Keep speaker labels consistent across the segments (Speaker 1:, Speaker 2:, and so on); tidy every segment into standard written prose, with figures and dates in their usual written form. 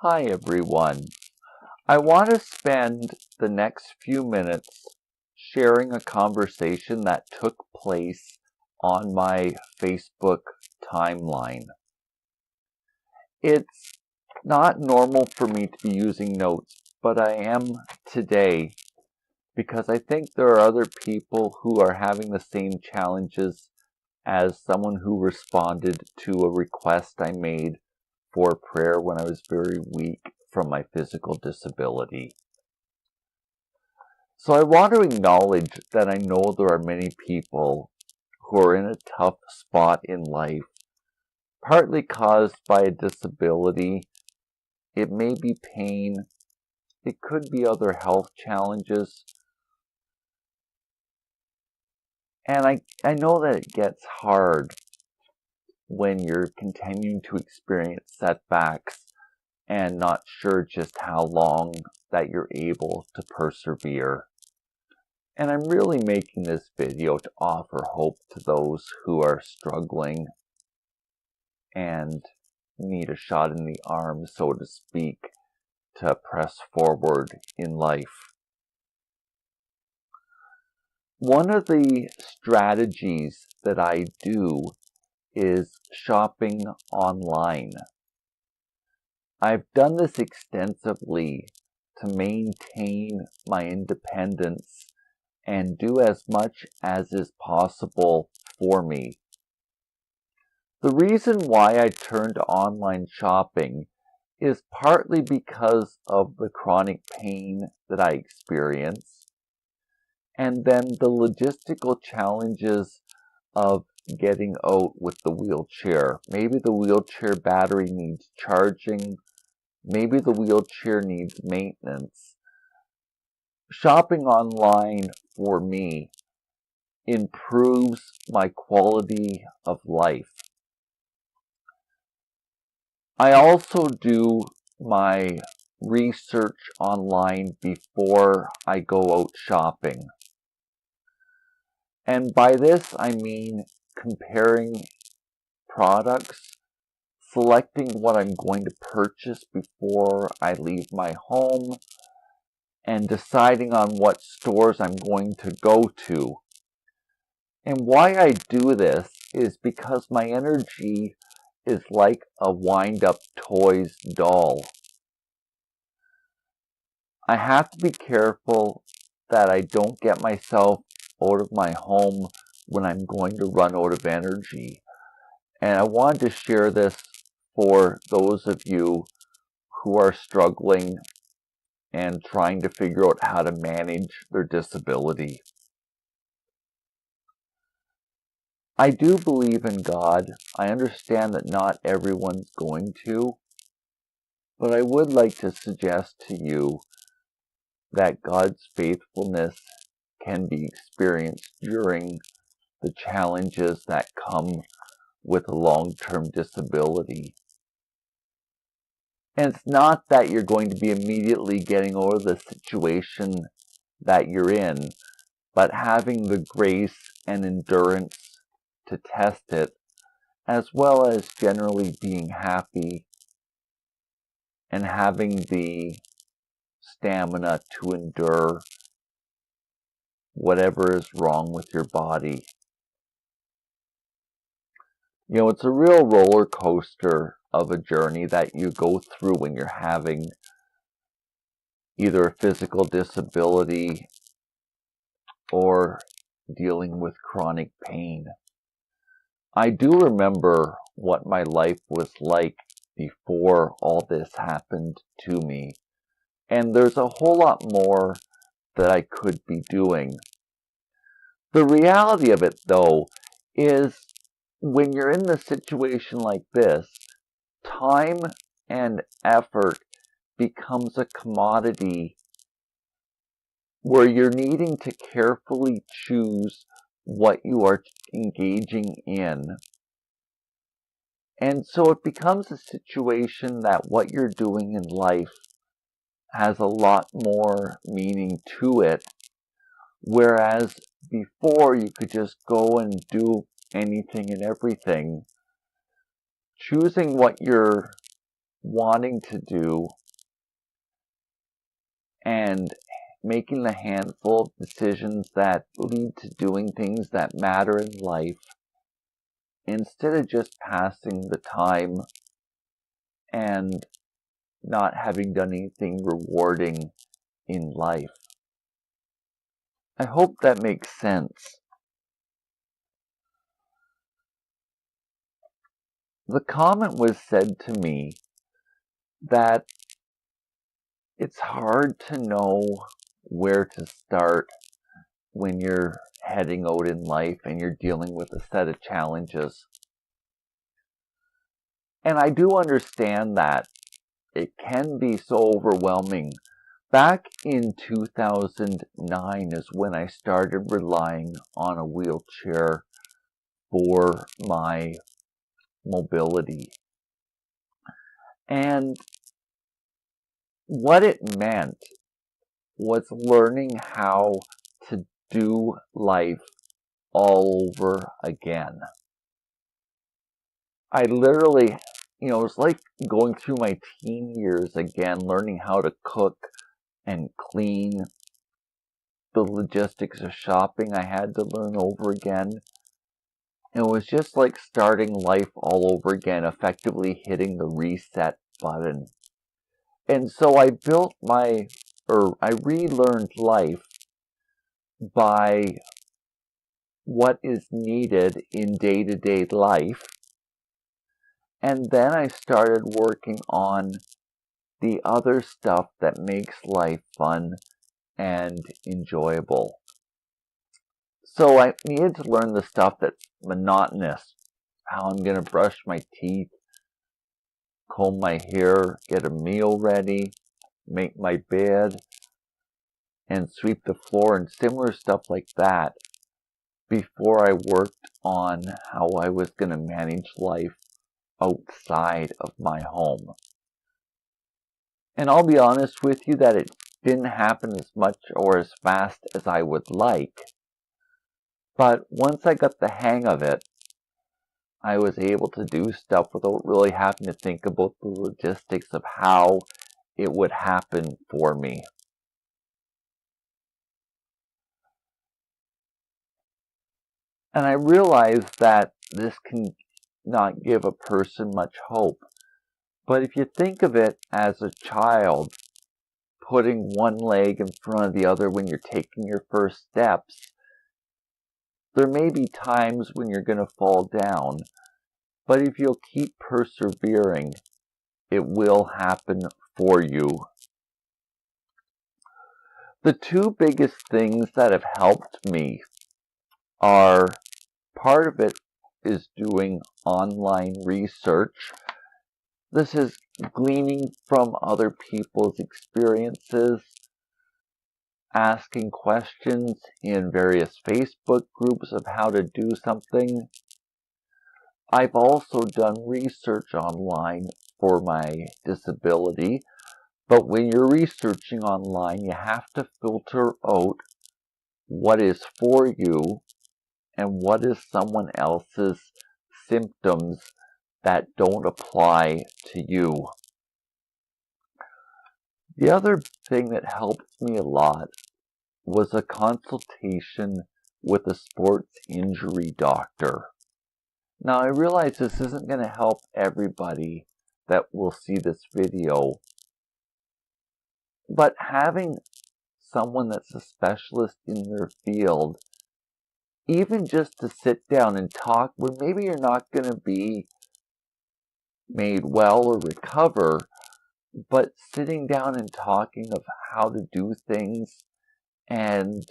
Speaker 1: Hi everyone. I want to spend the next few minutes sharing a conversation that took place on my Facebook timeline. It's not normal for me to be using notes, but I am today because I think there are other people who are having the same challenges as someone who responded to a request I made for prayer when I was very weak from my physical disability. So I want to acknowledge that I know there are many people who are in a tough spot in life, partly caused by a disability. It may be pain, it could be other health challenges, and I know that it gets hard when you're continuing to experience setbacks and not sure just how long that you're able to persevere. And I'm really making this video to offer hope to those who are struggling and need a shot in the arm, so to speak, to press forward in life. One of the strategies that I do is shopping online. I've done this extensively to maintain my independence and do as much as is possible for me. The reason why I turned to online shopping is partly because of the chronic pain that I experience, and then the logistical challenges of getting out with the wheelchair. Maybe the wheelchair battery needs charging, maybe the wheelchair needs maintenance. Shopping online for me improves my quality of life. I also do my research online before I go out shopping. And by this I mean comparing products, selecting what I'm going to purchase before I leave my home, and deciding on what stores I'm going to go to. And why I do this is because my energy is like a wind-up toys doll. I have to be careful that I don't get myself out of my home when I'm going to run out of energy. And I wanted to share this for those of you who are struggling and trying to figure out how to manage their disability. I do believe in God. I understand that not everyone's going to, but I would like to suggest to you that God's faithfulness can be experienced during the challenges that come with a long-term disability. And it's not that you're going to be immediately getting over the situation that you're in, but having the grace and endurance to test it, as well as generally being happy and having the stamina to endure whatever is wrong with your body. You know, it's a real roller coaster of a journey that you go through when you're having either a physical disability or dealing with chronic pain. I do remember what my life was like before all this happened to me, and there's a whole lot more that I could be doing. The reality of it, though, is when you're in a situation like this, time and effort becomes a commodity where you're needing to carefully choose what you are engaging in. And so it becomes a situation that what you're doing in life has a lot more meaning to it, whereas before you could just go and do anything and everything. Choosing what you're wanting to do and making a handful of decisions that lead to doing things that matter in life instead of just passing the time and not having done anything rewarding in life. I hope that makes sense. The comment was said to me that it's hard to know where to start when you're heading out in life and you're dealing with a set of challenges. And I do understand that. It can be so overwhelming. Back in 2009 is when I started relying on a wheelchair for my mobility. And what it meant was learning how to do life all over again. I literally, it was like going through my teen years again, learning how to cook and clean. The logistics of shopping I had to learn over again. It was just like starting life all over again, effectively hitting the reset button. And so I relearned life by what is needed in day-to-day life. And then I started working on the other stuff that makes life fun and enjoyable. So I needed to learn the stuff that's monotonous, how I'm going to brush my teeth, comb my hair, get a meal ready, make my bed, and sweep the floor and similar stuff like that before I worked on how I was going to manage life outside of my home. And I'll be honest with you that it didn't happen as much or as fast as I would like. But once I got the hang of it, I was able to do stuff without really having to think about the logistics of how it would happen for me. And I realized that this can not give a person much hope. But if you think of it as a child putting one leg in front of the other when you're taking your first steps, there may be times when you're going to fall down, but if you'll keep persevering, it will happen for you. The two biggest things that have helped me are, part of it is doing online research. This is gleaning from other people's experiences, asking questions in various Facebook groups of how to do something. I've also done research online for my disability, but when you're researching online, you have to filter out what is for you and what is someone else's symptoms that don't apply to you. The other thing that helped me a lot was a consultation with a sports injury doctor. Now I realize this isn't going to help everybody that will see this video, but having someone that's a specialist in their field, even just to sit down and talk when maybe you're not going to be made well or recover, but sitting down and talking of how to do things and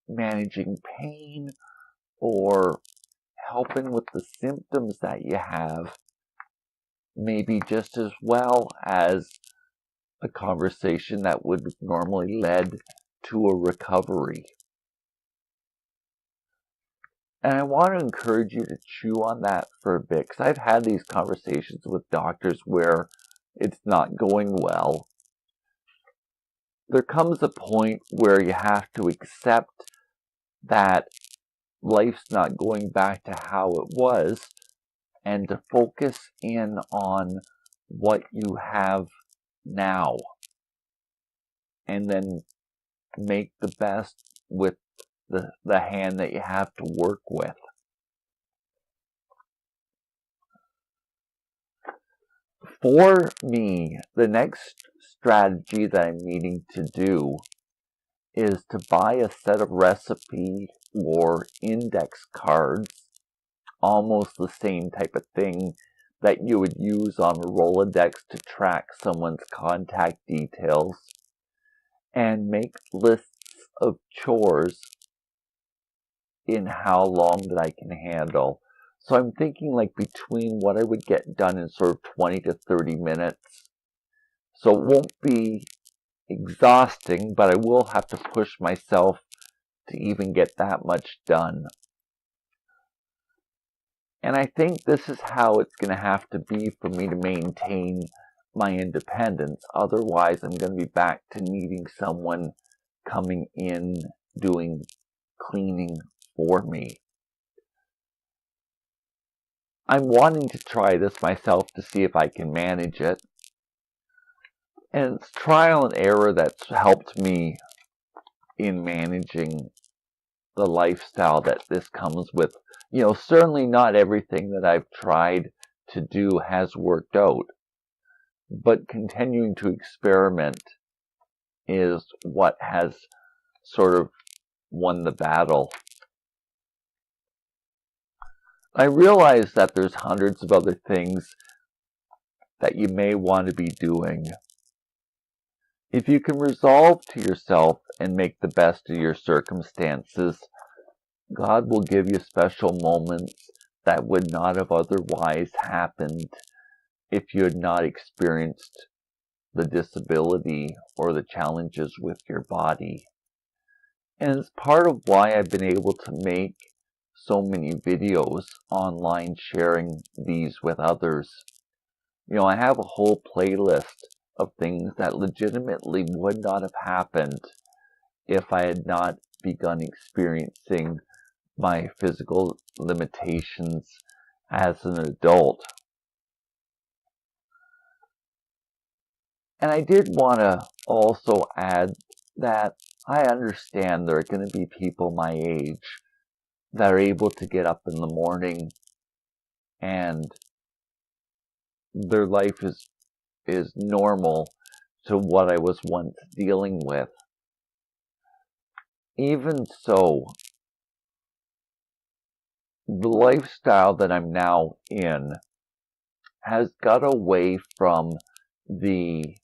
Speaker 1: managing pain or helping with the symptoms that you have, maybe just as well as a conversation that would normally lead to a recovery. And I want to encourage you to chew on that for a bit, because I've had these conversations with doctors where it's not going well. There comes a point where you have to accept that life's not going back to how it was, and to focus in on what you have now and then make the best with the hand that you have to work with. For me, the next strategy that I'm needing to do is to buy a set of recipe or index cards, almost the same type of thing that you would use on a Rolodex to track someone's contact details, and make lists of chores in how long that I can handle. So I'm thinking like between what I would get done in sort of 20 to 30 minutes. So it won't be exhausting, but I will have to push myself to even get that much done. And I think this is how it's going to have to be for me to maintain my independence. Otherwise, I'm going to be back to needing someone coming in doing cleaning for me. I'm wanting to try this myself to see if I can manage it. And it's trial and error that's helped me in managing the lifestyle that this comes with. You know, certainly not everything that I've tried to do has worked out, but continuing to experiment is what has sort of won the battle. I realize that there's hundreds of other things that you may want to be doing. If you can resolve to yourself and make the best of your circumstances, God will give you special moments that would not have otherwise happened if you had not experienced the disability or the challenges with your body. And it's part of why I've been able to make so many videos online sharing these with others. You know, I have a whole playlist of things that legitimately would not have happened if I had not begun experiencing my physical limitations as an adult. And I did want to also add that I understand there are going to be people my age that are able to get up in the morning and their life is normal to what I was once dealing with. Even so, the lifestyle that I'm now in has got away from the,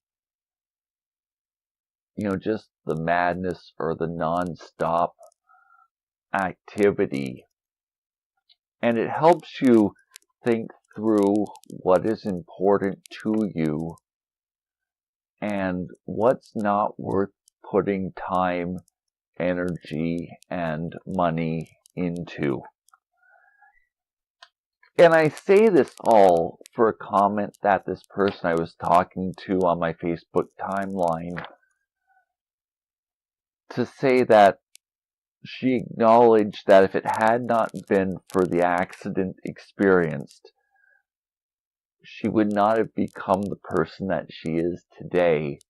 Speaker 1: just the madness or the non-stop activity. And it helps you think through what is important to you and what's not worth putting time, energy, and money into. And I say this all for a comment that this person I was talking to on my Facebook timeline, to say that she acknowledged that if it had not been for the accident experienced, she would not have become the person that she is today.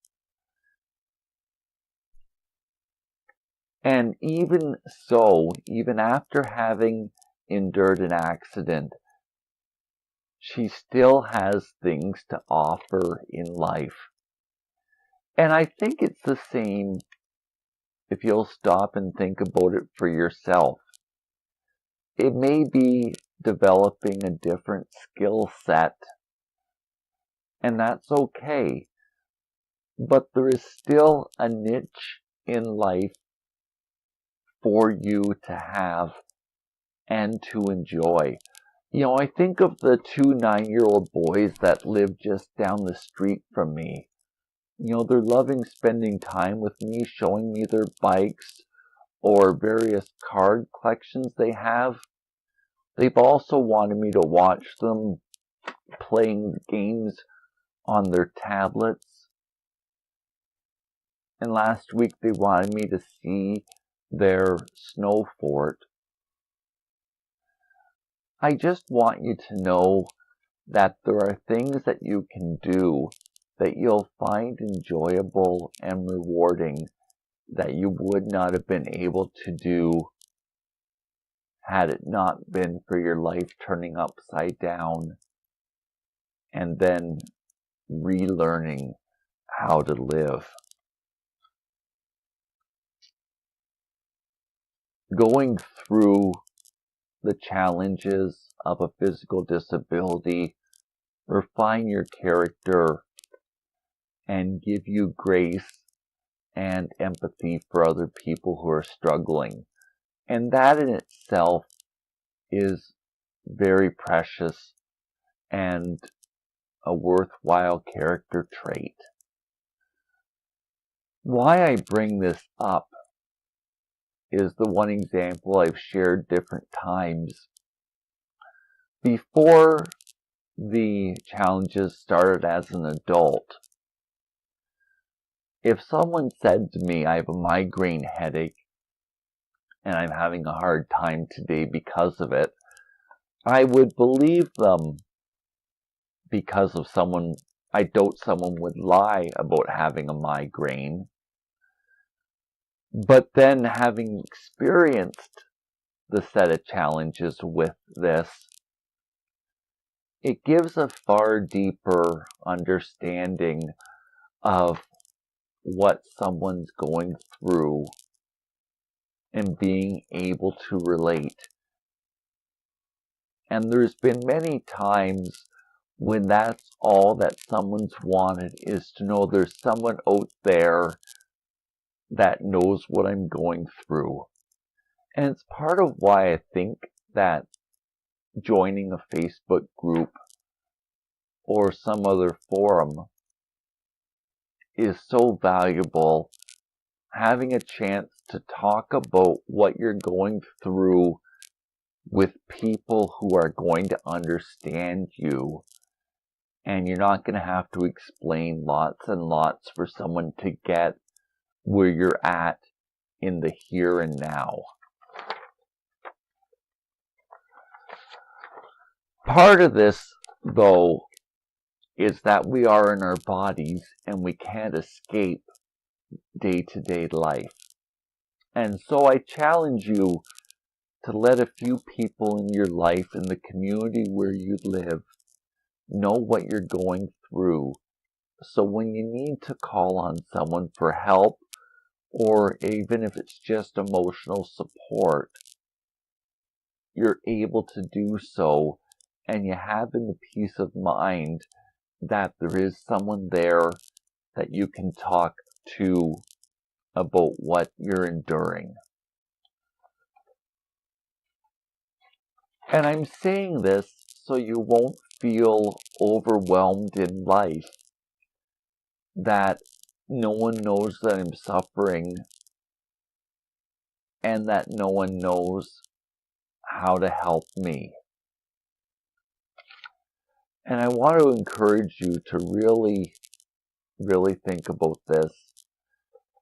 Speaker 1: And even so, even after having endured an accident, she still has things to offer in life. And I think it's the same if you'll stop and think about it for yourself. It may be developing a different skill set, and that's okay. But there is still a niche in life for you to have and to enjoy. You know, I think of the 2 9-year-old boys that live just down the street from me. You know, they're loving spending time with me, showing me their bikes or various card collections they have. They've also wanted me to watch them playing games on their tablets. And last week they wanted me to see their snow fort. I just want you to know that there are things that you can do that you'll find enjoyable and rewarding that you would not have been able to do had it not been for your life turning upside down and then relearning how to live. Going through the challenges of a physical disability refine your character and give you grace and empathy for other people who are struggling. And that in itself is very precious and a worthwhile character trait. Why I bring this up is the one example I've shared different times. Before the challenges started as an adult, if someone said to me, I have a migraine headache and I'm having a hard time today because of it, I would believe them because of I doubt someone would lie about having a migraine. But then having experienced the set of challenges with this, it gives a far deeper understanding of what someone's going through and being able to relate. And there's been many times when that's all that someone's wanted, is to know there's someone out there that knows what I'm going through. And it's part of why I think that joining a Facebook group or some other forum is so valuable. Having a chance to talk about what you're going through with people who are going to understand you, and you're not going to have to explain lots and lots for someone to get where you're at in the here and now. Part of this, though, is that we are in our bodies and we can't escape day-to-day life. And so I challenge you to let a few people in your life, in the community where you live, know what you're going through. So when you need to call on someone for help, or even if it's just emotional support, you're able to do so, and you have the peace of mind that there is someone there that you can talk to about what you're enduring. And I'm saying this so you won't feel overwhelmed in life, that no one knows that I'm suffering and that no one knows how to help me. And I want to encourage you to really, really think about this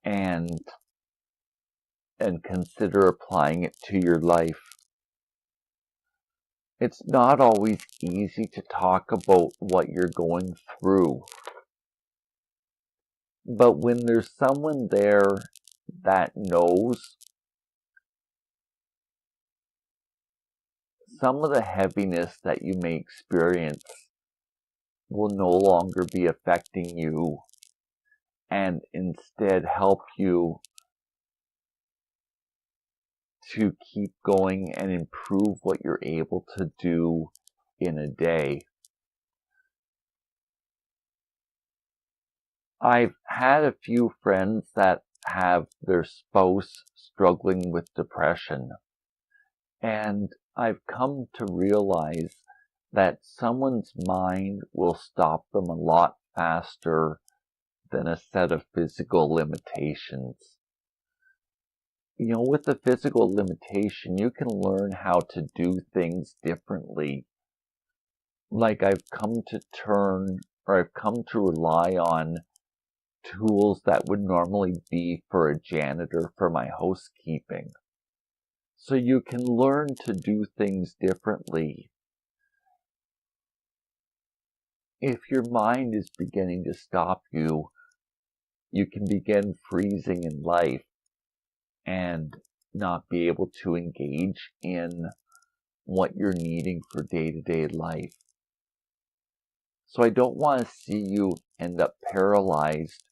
Speaker 1: and consider applying it to your life. It's not always easy to talk about what you're going through. But when there's someone there that knows, some of the heaviness that you may experience will no longer be affecting you, and instead help you to keep going and improve what you're able to do in a day. I've had a few friends that have their spouse struggling with depression, and I've come to realize that someone's mind will stop them a lot faster than a set of physical limitations. You know, with the physical limitation, you can learn how to do things differently. Like I've come to rely on tools that would normally be for a janitor for my housekeeping. So you can learn to do things differently. if your mind is beginning to stop you, you can begin freezing in life and not be able to engage in what you're needing for day-to-day life. So I don't want to see you end up paralyzed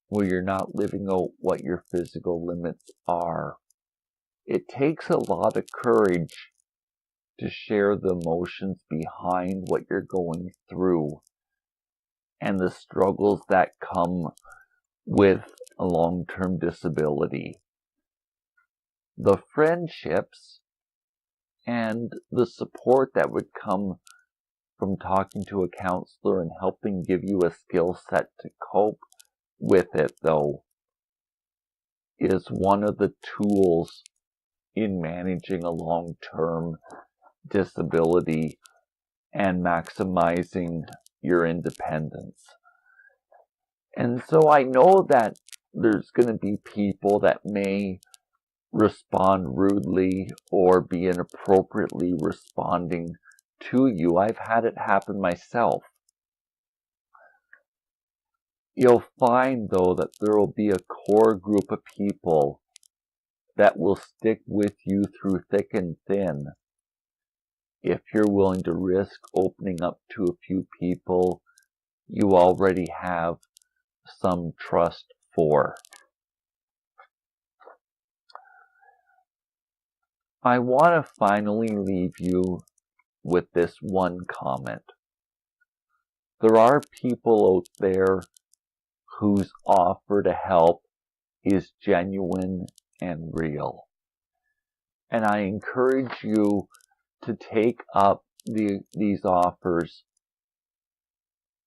Speaker 1: where you're not living out what your physical limits are. It takes a lot of courage to share the emotions behind what you're going through and the struggles that come with a long-term disability. The friendships and the support that would come from talking to a counselor and helping give you a skill set to cope with it, though, is one of the tools in managing a long-term disability and maximizing your independence. And so I know that there's going to be people that may respond rudely or be inappropriately responding to you. I've had it happen myself. You'll find, though, that there will be a core group of people that will stick with you through thick and thin if you're willing to risk opening up to a few people you already have some trust for. I want to finally leave you with this one comment. There are people out there whose offer to help is genuine and real. And I encourage you to take up these offers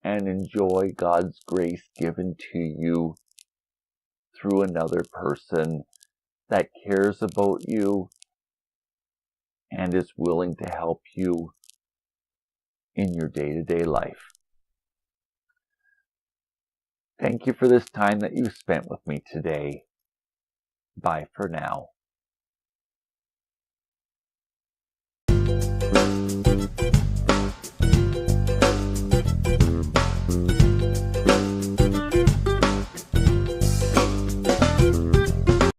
Speaker 1: and enjoy God's grace given to you through another person that cares about you and is willing to help you in your day-to-day life. Thank you for this time that you spent with me today. Bye for now.